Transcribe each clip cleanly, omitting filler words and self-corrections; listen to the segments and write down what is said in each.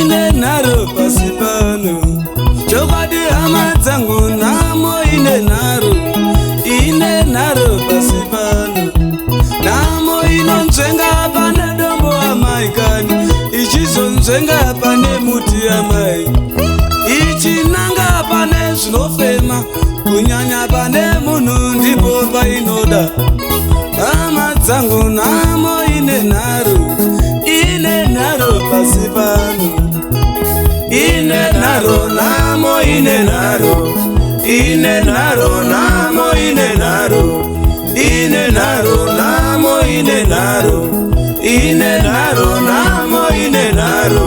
ine naro pasipano chokwadi hama dzangu namo ine naro pasipano namo inonzvenga pane dombo amaikani ichizonzvenga pane muti amai ichinanga pane zvinofema kunyanya pane munhu ndipo painoda hama dzangu namo ine naro pasipano ine naro namo ine naro namo ine naro namo ine naro namo ine naro.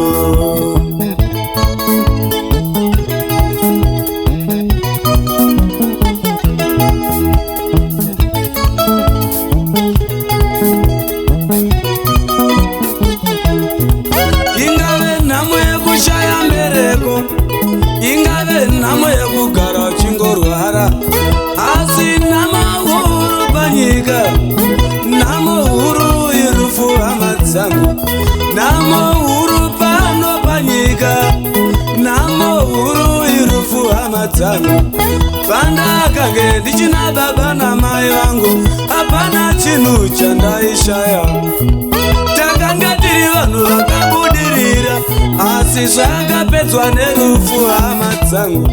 Ingave namo yekugara chingorwara asi namo huru panyika namo huru irufu hama dzangu namo huru pano panyika namo huru irufu hama dzangu pandakange ndichina baba namai vangu hapana chinhu chandaishaya takanga tiri vanhu vakabudirira asi zvakapedzwa nerufu hama dzangu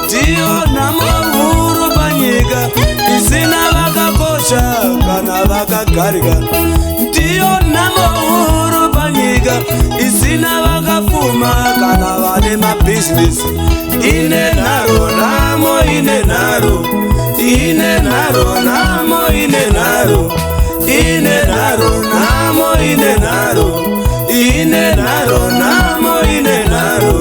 ndiyo namo huru panyika isina vakakosha kana vakagarika ndiyo namo huru panyika isina vakapfuma kana vane mabhizinesi ine naro namo ine naro namo ine naro namo ine naro namo ine naro.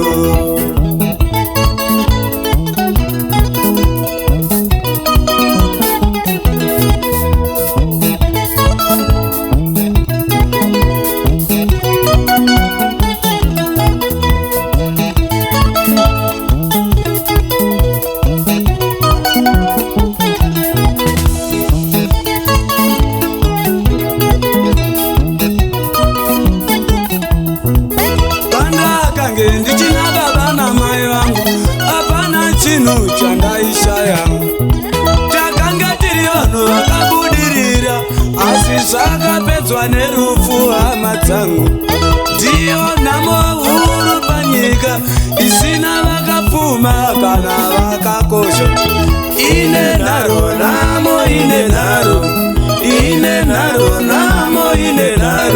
Ndichina baba namai vangu hapana chinhu chandaishaya takanga tiri vanhu vakabudirira asi zvakapedzwa nerufu hama dzangu ndiyo namo huru panyika isina vakapfuma kana vakakosha ine naro namo ine naro namo ine naro